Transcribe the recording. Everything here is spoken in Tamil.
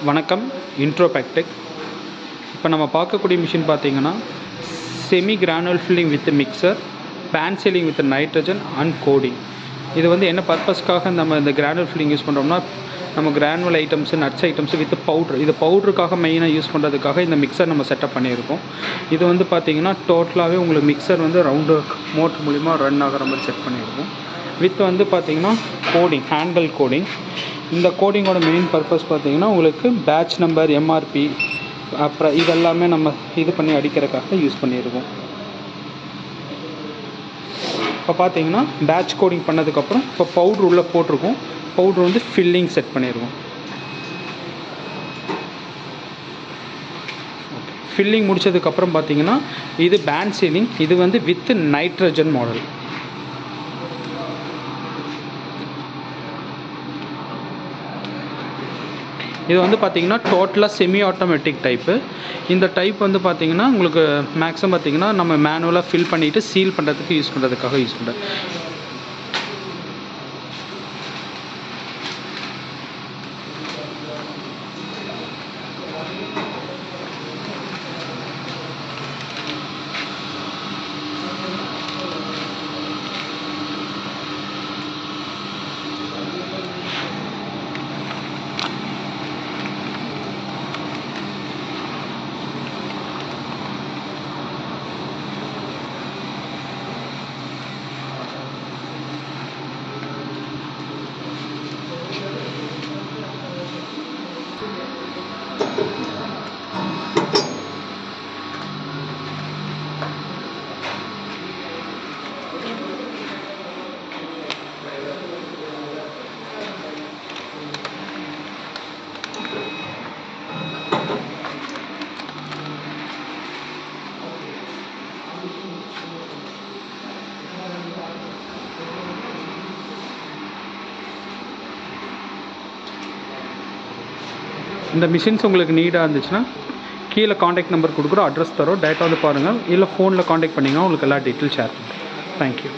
வணக்கம். இன்ட்ரோபேக்டெக். இப்போ நம்ம பார்க்கக்கூடிய மிஷின் பார்த்தீங்கன்னா semi granule filling with mixer, pan sealing with nitrogen and coating. இது வந்து என்ன பர்பஸ்க்காக நம்ம இந்த கிரானுவல் ஃபில்லிங் யூஸ் பண்ணுறோம்னா, நம்ம granular items, nuts items with powder, இது பவுட்ருக்காக மெயினாக யூஸ் பண்ணுறதுக்காக இந்த மிக்சர் நம்ம செட்டப் பண்ணியிருக்கோம். இது வந்து பார்த்திங்கன்னா டோட்டலாகவே உங்களுக்கு மிக்சர் வந்து ரவுண்டு மோட்ரு மூலிமா ரன் ஆகிற மாதிரி செட் பண்ணியிருக்கோம். வித் வந்து பார்த்திங்கன்னா கோடிங், ஹேண்டல் கோடிங். இந்த கோடிங்கோட மெயின் பர்பஸ் பார்த்திங்கன்னா உங்களுக்கு பேட்ச் நம்பர், எம்ஆர்பி, அப்புறம் இதெல்லாமே நம்ம இது பண்ணி அடிக்கிறதுக்காக யூஸ் பண்ணியிருக்கோம். இப்போ பார்த்தீங்கன்னா பேட்ச் கோடிங் பண்ணதுக்கப்புறம் இப்போ பவுட்ரு உள்ளே போட்டிருக்கோம். பவுட்ரு வந்து ஃபில்லிங் செட் பண்ணியிருக்கோம். ஃபில்லிங் முடித்ததுக்கப்புறம் பார்த்தீங்கன்னா இது பேன் சீலிங். இது வந்து வித் நைட்ரஜன் மாடல். இது வந்து பார்த்திங்கன்னா டோட்டலாக செமி ஆட்டோமேட்டிக் டைப்பு. இந்த டைப் வந்து பார்த்திங்கன்னா உங்களுக்கு மேக்ஸிமம் பார்த்திங்கன்னா நம்ம மேனுவலாக ஃபில் பண்ணிவிட்டு சீல் பண்ணுறதுக்கு யூஸ் பண்ணுறதுக்காக யூஸ் பண்ணுறேன். இந்த மிஷின்ஸ் உங்களுக்கு நீடாக இருந்துச்சுன்னா கீழே காண்டாக்ட் நம்பர் கொடுக்குறோம், அட்ரஸ் தரோம், டேட்டா வந்து பாருங்கள். இல்லை ஃபோனில் காண்டாக்ட் பண்ணிங்கன்னா உங்களுக்கு எல்லா டீட்டெயில் ஷேர் பண்ணுறோம். தேங்க்யூ.